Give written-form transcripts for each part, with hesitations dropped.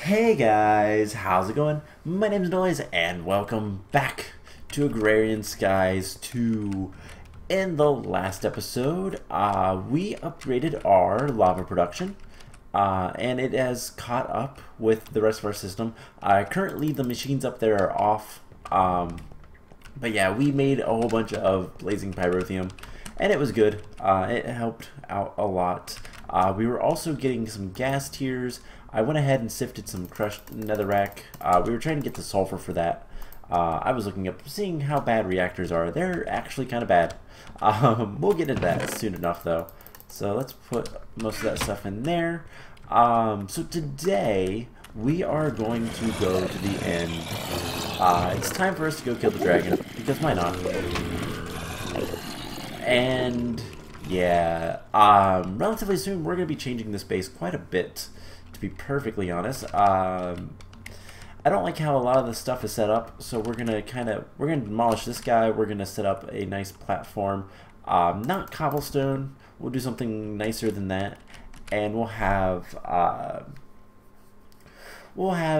Hey guys, how's it going? My name's Noise and welcome back to Agrarian Skies 2. In the last episode, we upgraded our lava production and it has caught up with the rest of our system. Currently the machines up there are off, but yeah, we made a whole bunch of blazing pyrotheum and it was good. It helped out a lot. We were also getting some gas tiers. I went ahead and sifted some crushed netherrack. We were trying to get the sulfur for that. I was looking up, seeing how bad reactors are. They're actually kind of bad. We'll get into that soon enough, though. So let's put most of that stuff in there. So today, we are going to go to the end. It's time for us to go kill the dragon, because why not? And yeah, relatively soon, we're going to be changing this base quite a bit. To be perfectly honest, I don't like how a lot of the stuff is set up, so we're gonna demolish this guy. We're gonna set up a nice platform, not cobblestone. We'll do something nicer than that, and we'll have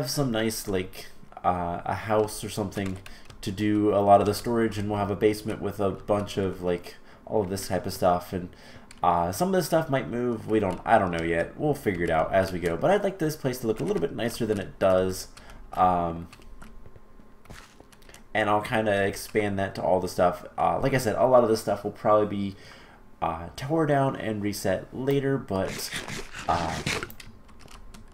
some nice like a house or something to do a lot of the storage, and we'll have a basement with a bunch of like all of this type of stuff. And some of this stuff might move. I don't know yet. We'll figure it out as we go. But I'd like this place to look a little bit nicer than it does. And I'll kind of expand that to all the stuff. Like I said, a lot of this stuff will probably be tore down and reset later. But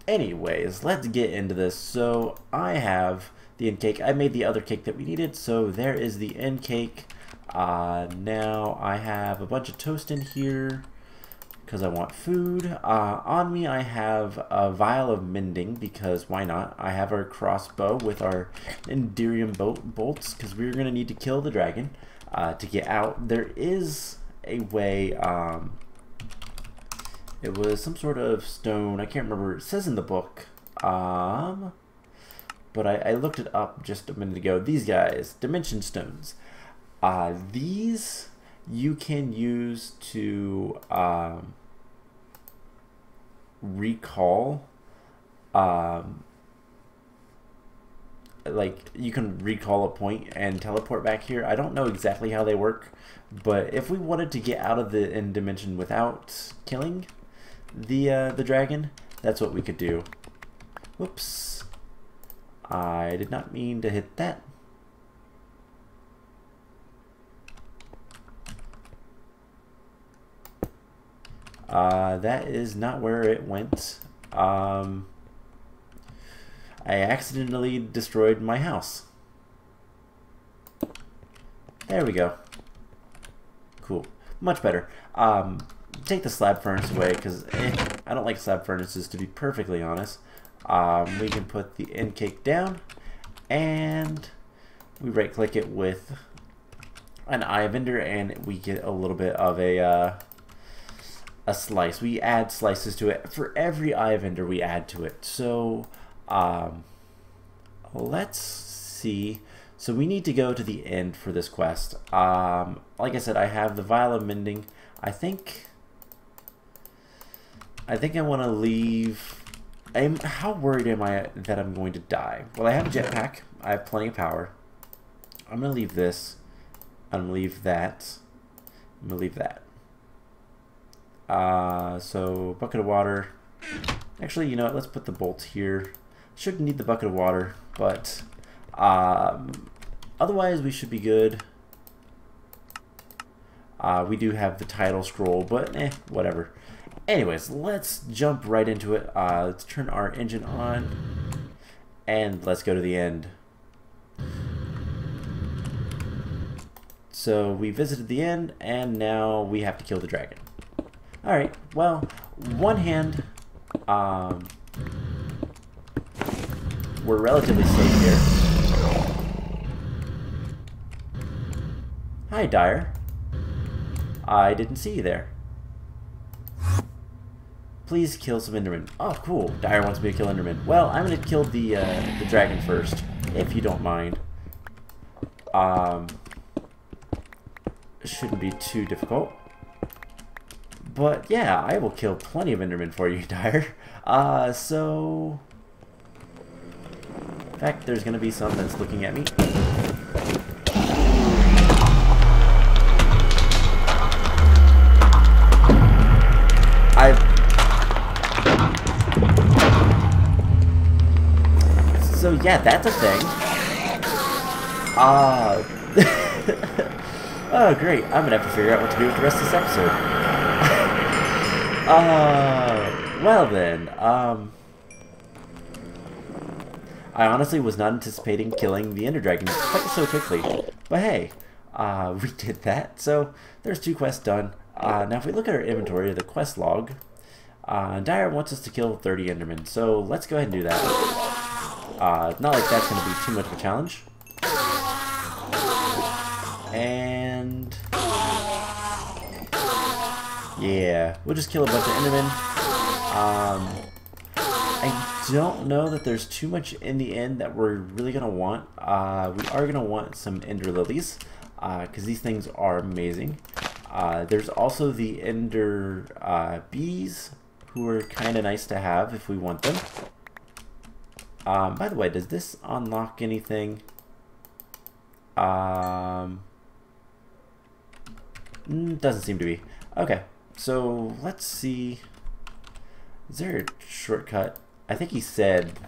anyways, let's get into this. So I have the end cake. I made the other cake that we needed. So there is the end cake. Now I have a bunch of toast in here because I want food. On me I have a vial of mending because why not? I have our crossbow with our Enderium bolts because we're going to need to kill the dragon to get out. There is a way, it was some sort of stone, I can't remember, it says in the book, but I looked it up just a minute ago. These guys, dimension stones. These you can use to recall, like you can recall a point and teleport back here. I don't know exactly how they work, but if we wanted to get out of the end dimension without killing the dragon, that's what we could do. Whoops. I did not mean to hit that. That is not where it went. I accidentally destroyed my house. There we go. Cool. Much better. Take the slab furnace away because I don't like slab furnaces, to be perfectly honest. We can put the end cake down and we right click it with an eye vendor and we get a little bit of a slice. We add slices to it. For every eye vendor we add to it. So let's see. So we need to go to the end for this quest. Like I said, I have the vial of mending. I think I want to leave. How worried am I that I'm going to die? Well, I have a jetpack. I have plenty of power. I'm going to leave this. I'm going to leave that. I'm going to leave that. So bucket of water. Actually, you know what? Let's put the bolts here. Shouldn't need the bucket of water, but otherwise we should be good. We do have the title scroll, but whatever. Anyways, let's jump right into it. Let's turn our engine on and let's go to the end. So we visited the end and now we have to kill the dragon. Alright, well, one hand, we're relatively safe here. Hi, Dyer. I didn't see you there. Please kill some Endermen. Oh, cool. Dyer wants me to kill Endermen. Well, I'm going to kill the dragon first, if you don't mind. It shouldn't be too difficult. But yeah, I will kill plenty of Endermen for you, Dyer. So In fact, there's gonna be some that's looking at me. So yeah, that's a thing. Oh great, I'm gonna have to figure out what to do with the rest of this episode. Well then, I honestly was not anticipating killing the Ender Dragon quite so quickly. But hey, we did that, so there's 2 quests done. Now if we look at our inventory, the quest log, Dire wants us to kill 30 Endermen, so let's go ahead and do that. Not like that's going to be too much of a challenge. And yeah, we'll just kill a bunch of Endermen. I don't know that there's too much in the end that we're really going to want. We are going to want some Ender Lilies, because these things are amazing. There's also the Ender Bees, who are kind of nice to have if we want them. By the way, does this unlock anything? Doesn't seem to be. Okay, so let's see. Is there a shortcut? I think he said,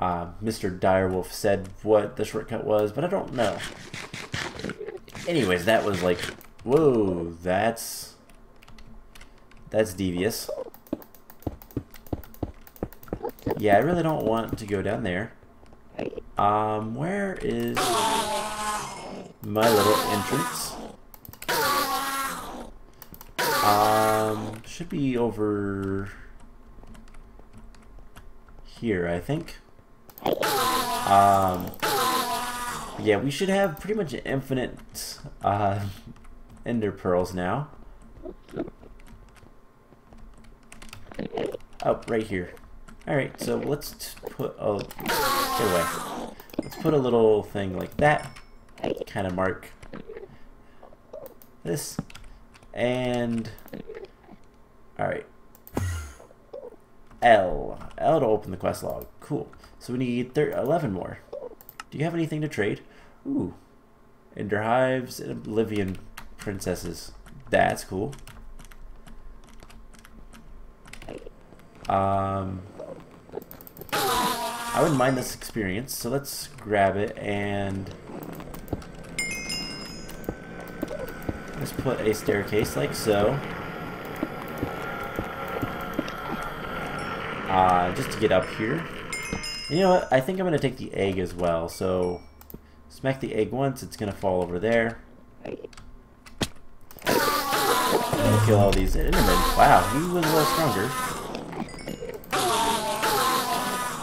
Mr. Direwolf said what the shortcut was, but I don't know. Anyways, that was like, whoa, that's devious. Yeah, I really don't want to go down there. Where is my little entrance? Should be over here, I think. Yeah, we should have pretty much infinite ender pearls now. Oh, right here. Alright, so let's put a... Get away. Let's put a little thing like that. Kind of mark this. And... Alright. L to open the quest log. Cool. So we need 11 more. Do you have anything to trade? Ooh. Ender Hives and Oblivion Princesses. That's cool. I wouldn't mind this experience, so let's grab it and let's put a staircase like so. Just to get up here. You know what? I think I'm going to take the egg as well. So, smack the egg once, it's going to fall over there. And kill all these Endermen. Wow, he was a little stronger.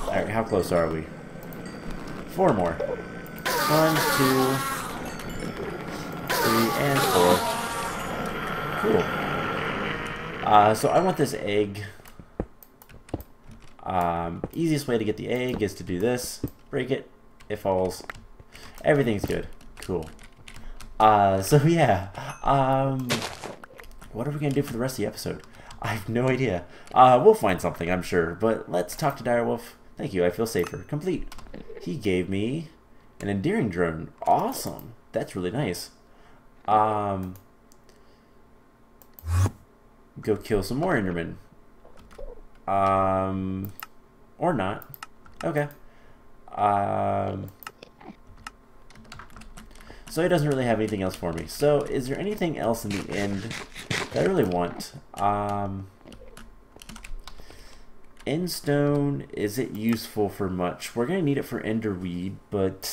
Alright, how close are we? 4 more. 1, 2, 3, and 4. Cool. So I want this egg. Easiest way to get the egg is to do this. Break it. It falls. Everything's good. Cool. So yeah. What are we going to do for the rest of the episode? I have no idea. We'll find something, I'm sure. But let's talk to Direwolf. Thank you, I feel safer. Complete. He gave me an endearing drone. Awesome. That's really nice. Go kill some more Endermen. Or not. Okay. So he doesn't really have anything else for me. So is there anything else in the end that I really want? Endstone, is it useful for much? We're going to need it for Enderweed, but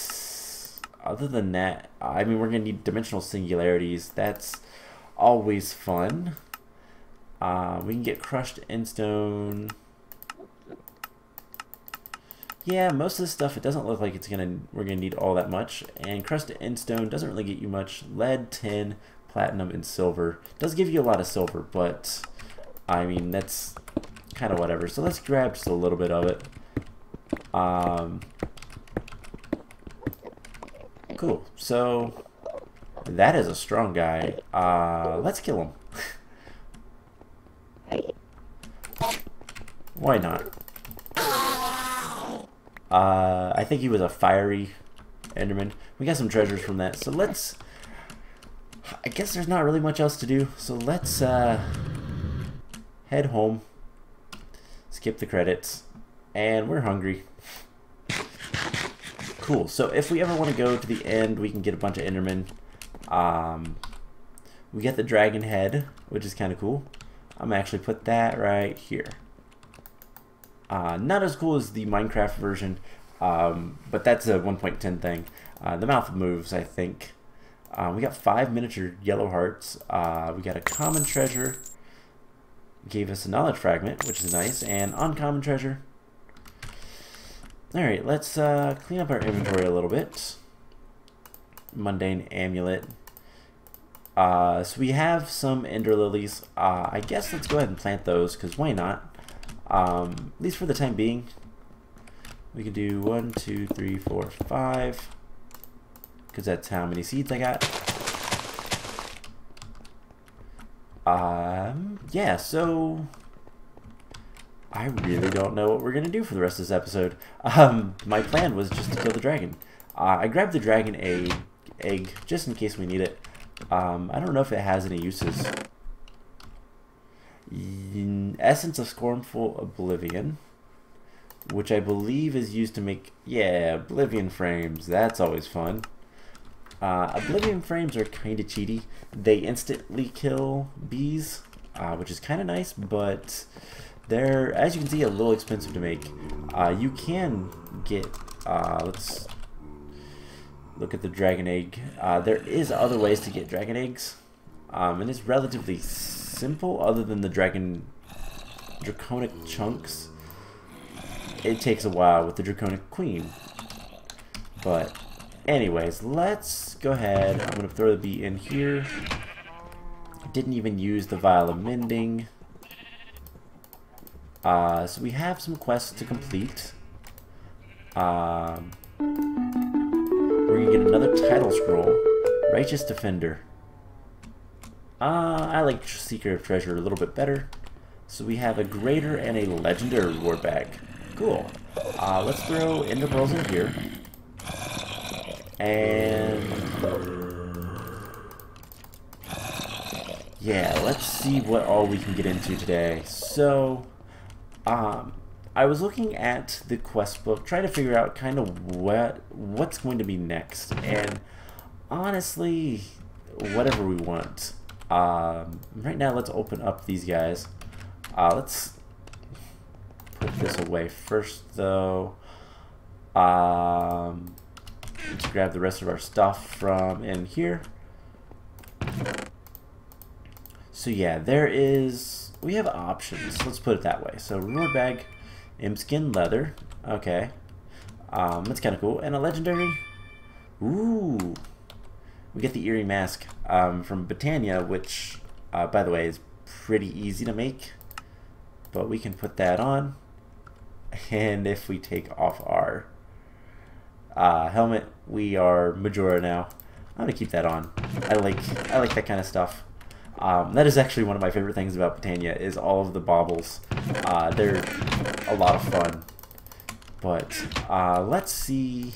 other than that, I mean, we're going to need dimensional singularities. That's always fun. We can get crushed Endstone. Yeah, most of this stuff, it doesn't look like we're gonna need all that much. And crushed Endstone doesn't really get you much. Lead, tin, platinum, and silver. Does give you a lot of silver, but I mean, that's kind of whatever. So let's grab just a little bit of it. Cool. So that is a strong guy. Let's kill him. Why not? I think he was a fiery Enderman. We got some treasures from that. So let's... I guess there's not really much else to do. So let's head home. Skip the credits. And we're hungry. Cool. So if we ever want to go to the end, we can get a bunch of Endermen. We get the dragon head, which is kind of cool. I'm gonna actually put that right here. Not as cool as the Minecraft version, but that's a 1.10 thing. The mouth moves, I think. We got 5 miniature yellow hearts. We got a common treasure. Gave us a knowledge fragment, which is nice, and uncommon treasure. Alright, let's clean up our inventory a little bit. Mundane amulet. So we have some ender lilies. I guess let's go ahead and plant those, because why not? At least for the time being. We can do 1, 2, 3, 4, 5. Because that's how many seeds I got. Yeah, so... I really don't know what we're going to do for the rest of this episode. My plan was just to kill the dragon. I grabbed the dragon egg just in case we need it. I don't know if it has any uses. Essence of Scornful Oblivion, which I believe is used to make, yeah, Oblivion frames. That's always fun. Oblivion frames are kind of cheaty. They instantly kill bees, which is kind of nice, but they're, as you can see, a little expensive to make. You can get, let's look at the dragon egg. There is other ways to get dragon eggs, and it's relatively simple other than the draconic chunks. It takes a while with the draconic queen. But anyways, let's go ahead. I'm going to throw the bee in here. Didn't even use the vial of mending. So we have some quests to complete. We're going to get another title scroll. Righteous Defender. I like Seeker of Treasure a little bit better. So we have a greater and a legendary reward bag. Cool. Let's throw ender pearls in here. And yeah, let's see what all we can get into today. So, I was looking at the quest book, trying to figure out kind of what's going to be next, and honestly, whatever we want. Right now, let's open up these guys. Let's put this away first, though. Let's grab the rest of our stuff from in here. So yeah, we have options. Let's put it that way. So reward bag, imp skin leather. Okay. That's kind of cool. And a legendary. Ooh. We get the eerie mask from Britannia, which, by the way, is pretty easy to make. But we can put that on. And if we take off our helmet, we are Majora now. I'm gonna keep that on. I like that kind of stuff. That is actually one of my favorite things about Britannia is all of the baubles. They're a lot of fun. But let's see.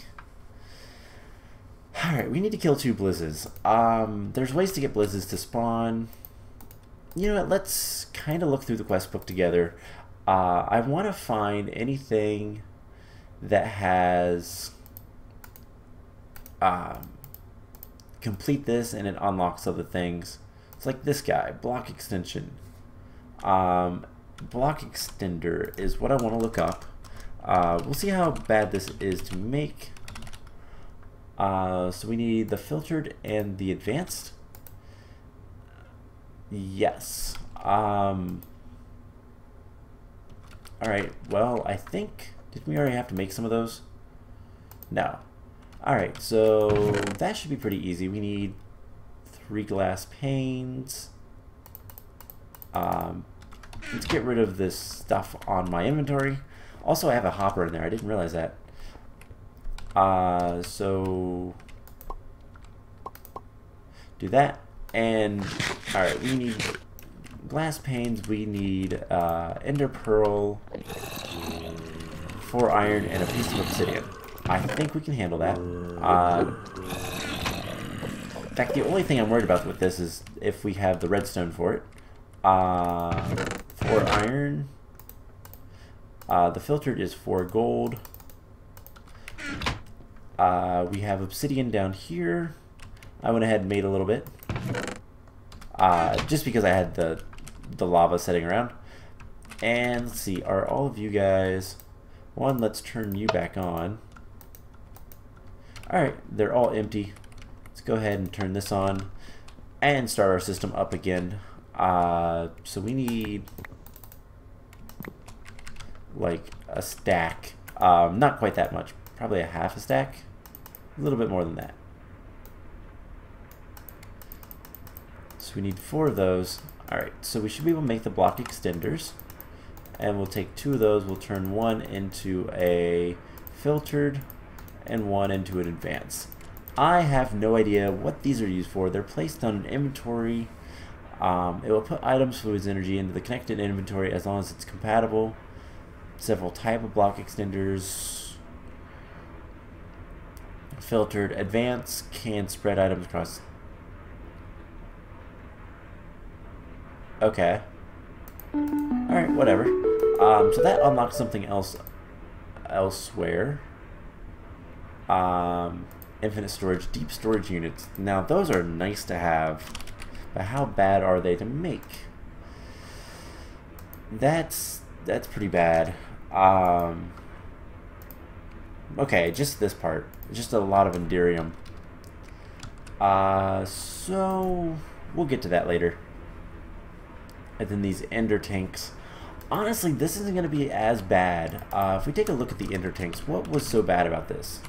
All right, we need to kill 2 blizzes. There's ways to get blizzes to spawn. You know what? Let's kind of look through the quest book together. I want to find anything that has complete this and it unlocks other things. It's like this guy, block extension. Block extender is what I want to look up. We'll see how bad this is to make. So we need the filtered and the advanced. Yes. Alright, well, I think... Didn't we already have to make some of those? No. Alright, so that should be pretty easy. We need 3 glass panes. Let's get rid of this stuff on my inventory. Also, I have a hopper in there. I didn't realize that. So... do that. And, alright, we need glass panes. We need ender pearl 4 iron, and a piece of obsidian. I think we can handle that. In fact, the only thing I'm worried about with this is if we have the redstone for it. 4 iron. The filtered is 4 gold. We have obsidian down here. I went ahead and made a little bit. Just because I had the lava sitting around. And let's see, are all of you guys... One, let's turn you back on. Alright, they're all empty. Let's go ahead and turn this on and start our system up again. So we need like a stack. Not quite that much. Probably a half a stack. A little bit more than that. So we need 4 of those. Alright, so we should be able to make the block extenders. And we'll take 2 of those. We'll turn 1 into a filtered and 1 into an advanced. I have no idea what these are used for. They're placed on an inventory. It will put items, fluids, energy into the connected inventory as long as it's compatible. Several type of block extenders. Filtered. Advanced can spread items across. Okay. Alright, whatever. So that unlocks something else elsewhere. Infinite storage, deep storage units. Now those are nice to have, but how bad are they to make? That's pretty bad. Okay, just this part. Just a lot of Enderium. So we'll get to that later. And then these ender tanks. Honestly, this isn't going to be as bad. If we take a look at the ender tanks, what was so bad about this?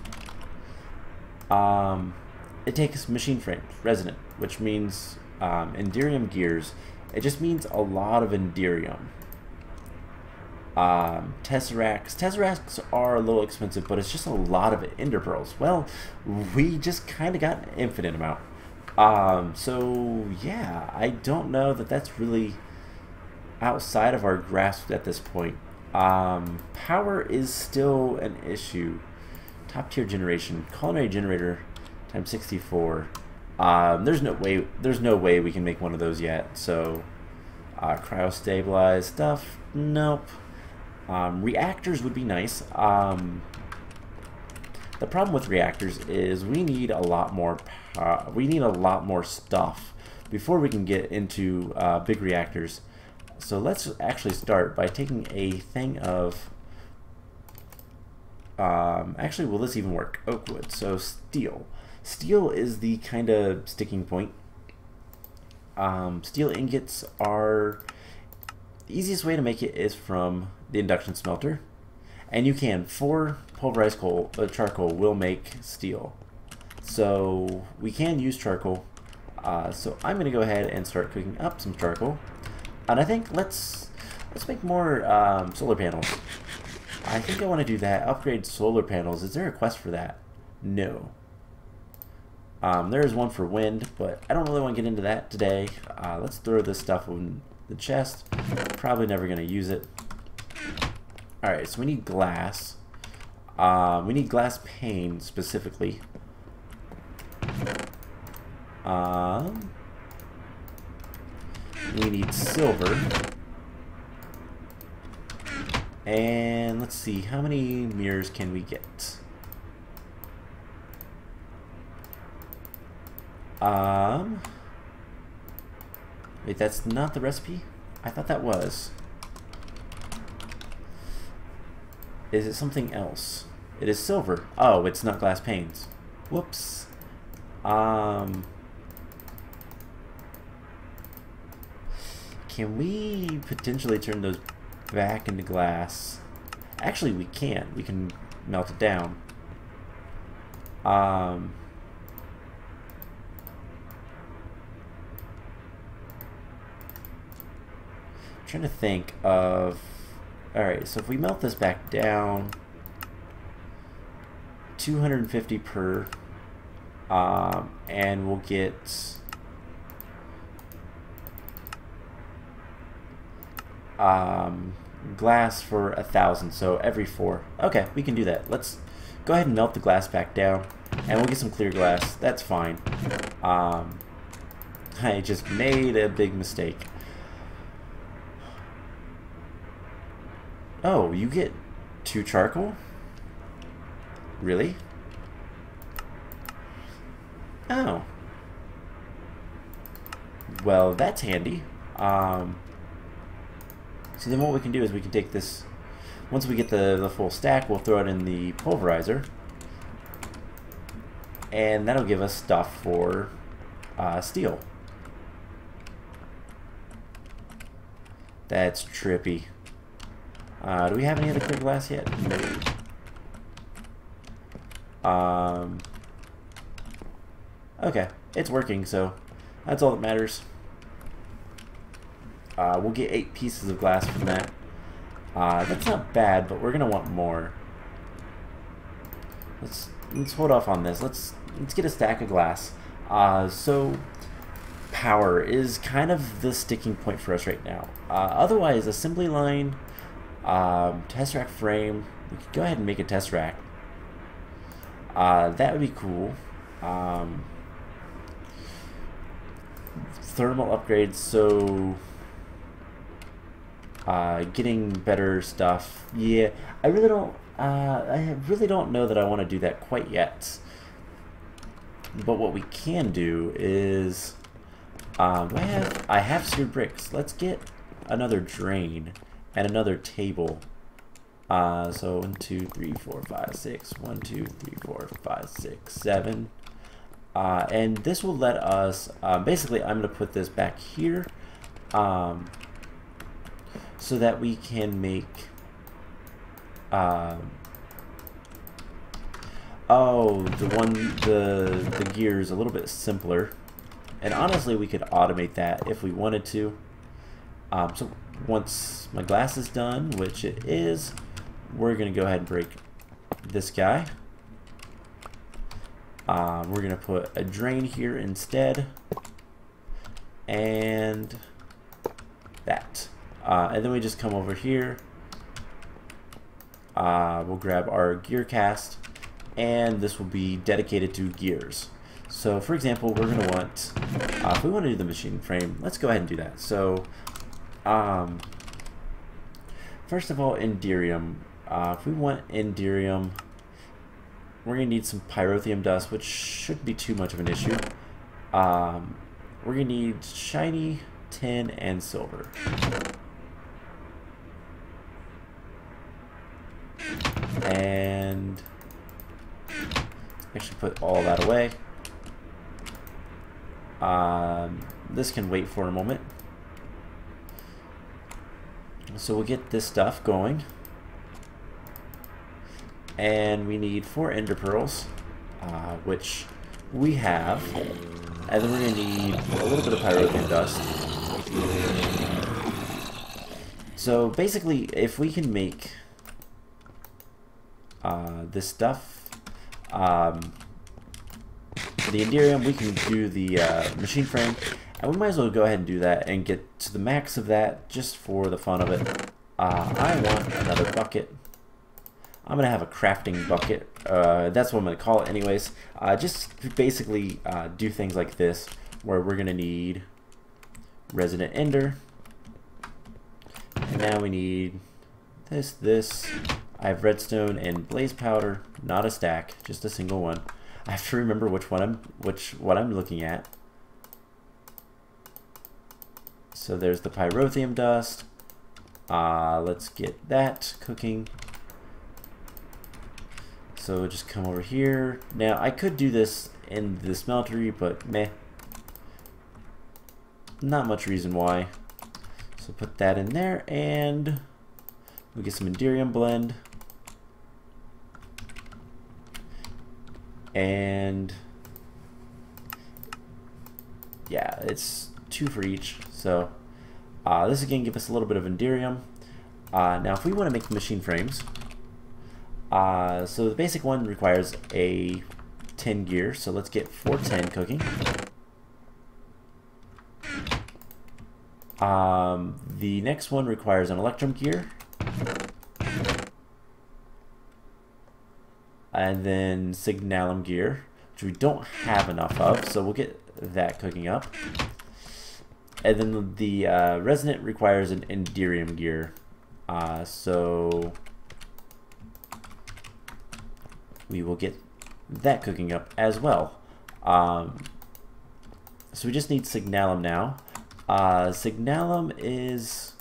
It takes machine frames, resonant, which means Enderium gears. It just means a lot of Enderium. Tesseracts are a little expensive, but it's just a lot of ender pearls. Well, we just kind of got an infinite amount. So yeah, I don't know that that's really outside of our grasp at this point. Power is still an issue. Top tier generation, culinary generator times 64. There's no way we can make one of those yet. So cryo stabilized stuff, nope. Reactors would be nice. The problem with reactors is we need a lot more stuff before we can get into big reactors. So let's actually start by taking a thing of actually, will this even work? Oak wood. So steel. Steel is the kind of sticking point. Steel ingots are... The easiest way to make it is from the induction smelter. And you can. 4 pulverized charcoal will make steel. So we can use charcoal. So I'm going to go ahead and start cooking up some charcoal. And I think let's make more solar panels. I think I want to do that. Upgrade solar panels. Is there a quest for that? No. There is one for wind, but I don't really want to get into that today. Let's throw this stuff in the chest. Probably never going to use it. Alright, so we need glass. We need glass pane specifically. We need silver. And let's see, how many mirrors can we get? Wait, that's not the recipe? I thought that was. Is it something else? It is silver. Oh, it's not glass panes. Whoops. Can we potentially turn those back into glass? Actually, we can. We can melt it down. Trying to think of... Alright, so if we melt this back down, 250 per, and we'll get glass for 1,000, so every 4. Okay, we can do that. Let's go ahead and melt the glass back down, and we'll get some clear glass. That's fine. I just made a big mistake. Oh, you get 2 charcoal? Really? Oh. Well, that's handy. So then what we can do is we can take this, once we get the full stack, we'll throw it in the pulverizer. And that'll give us stuff for steel. That's trippy. Do we have any other clear glass yet? No. Okay, it's working, so that's all that matters. We'll get 8 pieces of glass from that. That's not bad, but we're gonna want more. Let's hold off on this. Let's get a stack of glass. So power is kind of the sticking point for us right now. Otherwise, assembly line, test rack frame. We could go ahead and make a test rack. That would be cool. Thermal upgrades, so getting better stuff. Yeah, I really don't know that I want to do that quite yet. But what we can do is, I have seared bricks. Let's get another drain and another table. So 1, 2, 3, 4, 5, 6. 1, 2, 3, 4, 5, 6, 7. And this will let us, basically I'm going to put this back here, so that we can make, the gears a little bit simpler. And honestly, we could automate that if we wanted to. So once my glass is done, which it is, we're going to go ahead and break this guy. We're going to put a drain here instead, and that. And then we just come over here. We'll grab our gear cast, and this will be dedicated to gears. So for example, we're going to want, if we want to do the machine frame, let's go ahead and do that. So first of all, Enderium. If we want Enderium, we're going to need some pyrotheum dust, which shouldn't be too much of an issue. We're going to need shiny, tin, and silver. And actually put all that away. This can wait for a moment. So we'll get this stuff going. And we need 4 ender pearls, which we have. And then we're going to need a little bit of pyrotheum dust. So basically, if we can make this stuff, for the Enderium, we can do the machine frame. And we might as well go ahead and do that and get to the max of that just for the fun of it. I want another bucket. I'm going to have a crafting bucket. That's what I'm going to call it anyways. Just to basically do things like this, where we're going to need resident ender. And now we need this. I have redstone and blaze powder, not a stack, just a single one. I have to remember what I'm looking at. So there's the pyrotheum dust. Let's get that cooking. So just come over here. Now I could do this in the smeltery, but meh. Not much reason why. So put that in there, and we get some Enderium blend. And yeah, it's 2 for each. So this again gives us a little bit of Enderium. Now if we want to make the machine frames, so the basic one requires a tin gear, so let's get 4 tin cooking. The next one requires an electrum gear, and then signalum gear, which we don't have enough of, so we'll get that cooking up. And then the resonant requires an enderium gear, so we will get that cooking up as well. So we just need signalum now. Signalum is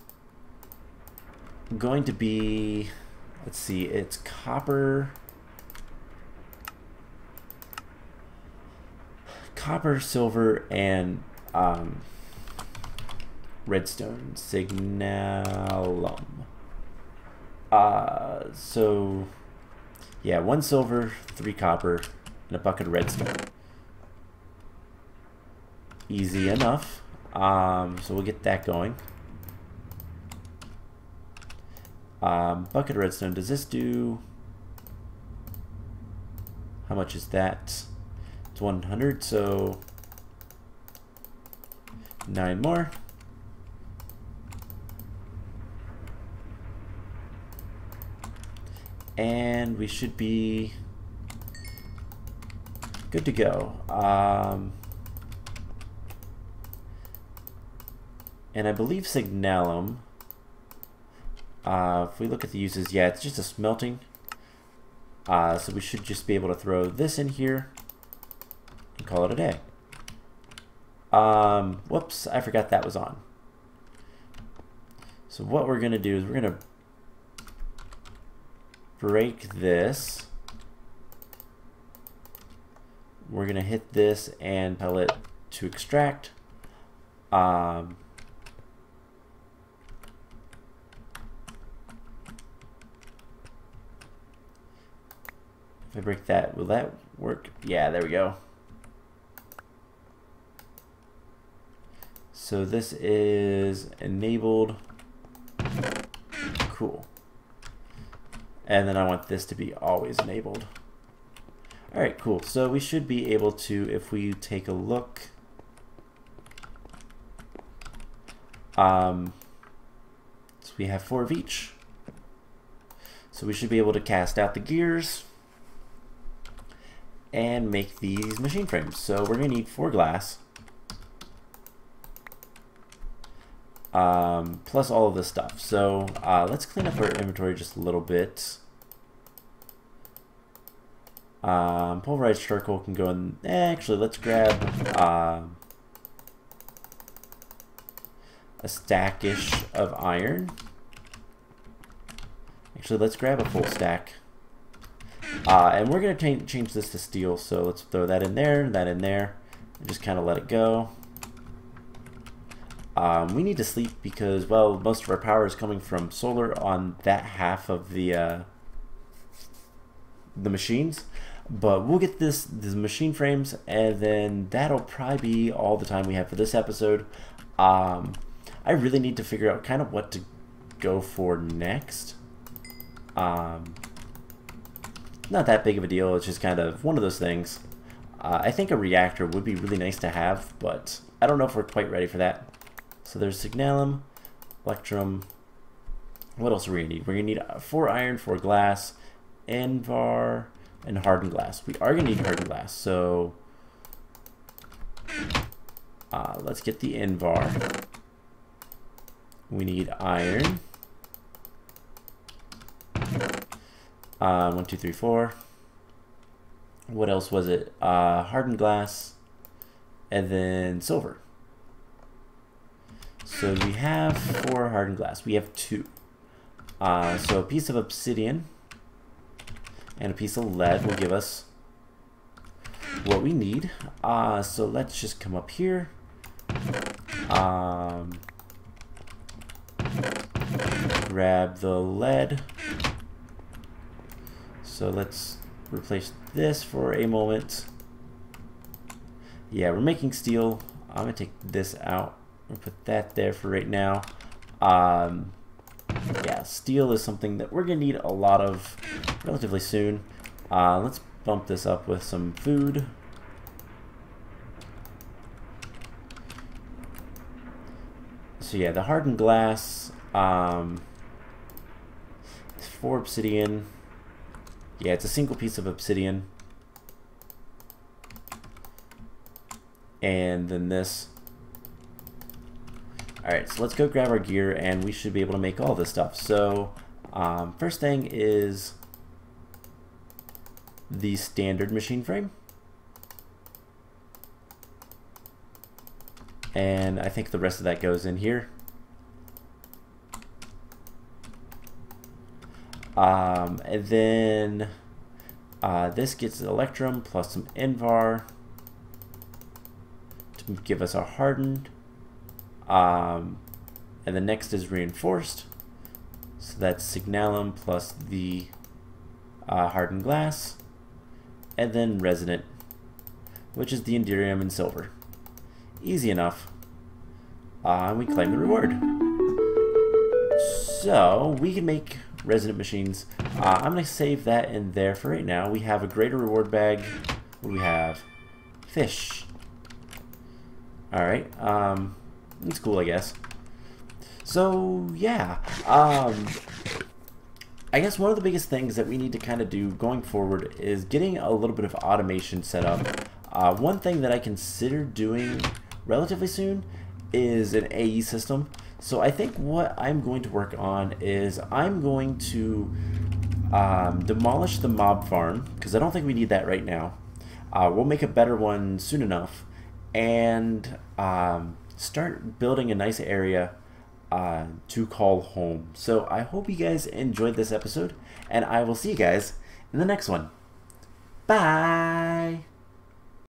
going to be, let's see, it's copper, silver, and redstone. Signalum. So yeah, 1 silver, 3 copper, and a bucket of redstone. Easy enough. So we'll get that going. Bucket of redstone. Does this do? How much is that? It's 100, so 9 more. And we should be good to go. And I believe signalum, if we look at the uses, yeah, it's just a smelting. So we should just be able to throw this in here and call it a day. Whoops, I forgot that was on. So what we're going to do is we're going to break this. We're going to hit this and tell it to extract. If I break that, will that work? Yeah, there we go. So this is enabled. Cool. And then I want this to be always enabled. All right, cool. So we should be able to, if we take a look, so we have 4 of each. So we should be able to cast out the gears and make these machine frames. So we're gonna need 4 glass, plus all of this stuff. So let's clean up our inventory just a little bit. Pulverized charcoal can go in. Actually, let's grab a stack-ish of iron. Actually, let's grab a full stack. And we're going to change this to steel, so let's throw that in there, and just kind of let it go. We need to sleep because, well, most of our power is coming from solar on that half of the machines. But we'll get these machine frames, and then that'll probably be all the time we have for this episode. I really need to figure out kind of what to go for next. Not that big of a deal. It's just kind of one of those things. I think a reactor would be really nice to have, but I don't know if we're quite ready for that. So there's signalum, electrum. What else are we going to need? We're going to need 4 iron, 4 glass, invar, and hardened glass. We are going to need hardened glass, so let's get the invar. We need iron. 1, 2, 3, 4. What else was it? Hardened glass, and then silver. So we have 4 hardened glass. We have 2. So a piece of obsidian and a piece of lead will give us what we need. So let's just come up here. Grab the lead. So let's replace this for a moment. Yeah, we're making steel. I'm gonna take this out and put that there for right now. Yeah, steel is something that we're gonna need a lot of relatively soon. Let's bump this up with some food. So yeah, the hardened glass, 4 obsidian. Yeah, it's a single piece of obsidian. And then this. Alright, so let's go grab our gear, and we should be able to make all this stuff. So, first thing is the standard machine frame. And I think the rest of that goes in here. And then this gets Electrum plus some Invar to give us our hardened. And the next is reinforced. So that's Signalum plus the hardened glass. And then resonant, which is the Enderium and silver. Easy enough. And we claim the reward. So we can make resonant machines. I'm going to save that in there for right now. We have a greater reward bag. What do we have? Fish. Alright. It's cool, I guess. So, yeah. I guess one of the biggest things that we need to kind of do going forward is getting a little bit of automation set up. One thing that I consider doing relatively soon is an AE system. So I think what I'm going to work on is I'm going to demolish the mob farm, because I don't think we need that right now. We'll make a better one soon enough, and start building a nice area to call home. So I hope you guys enjoyed this episode, and I will see you guys in the next one. Bye!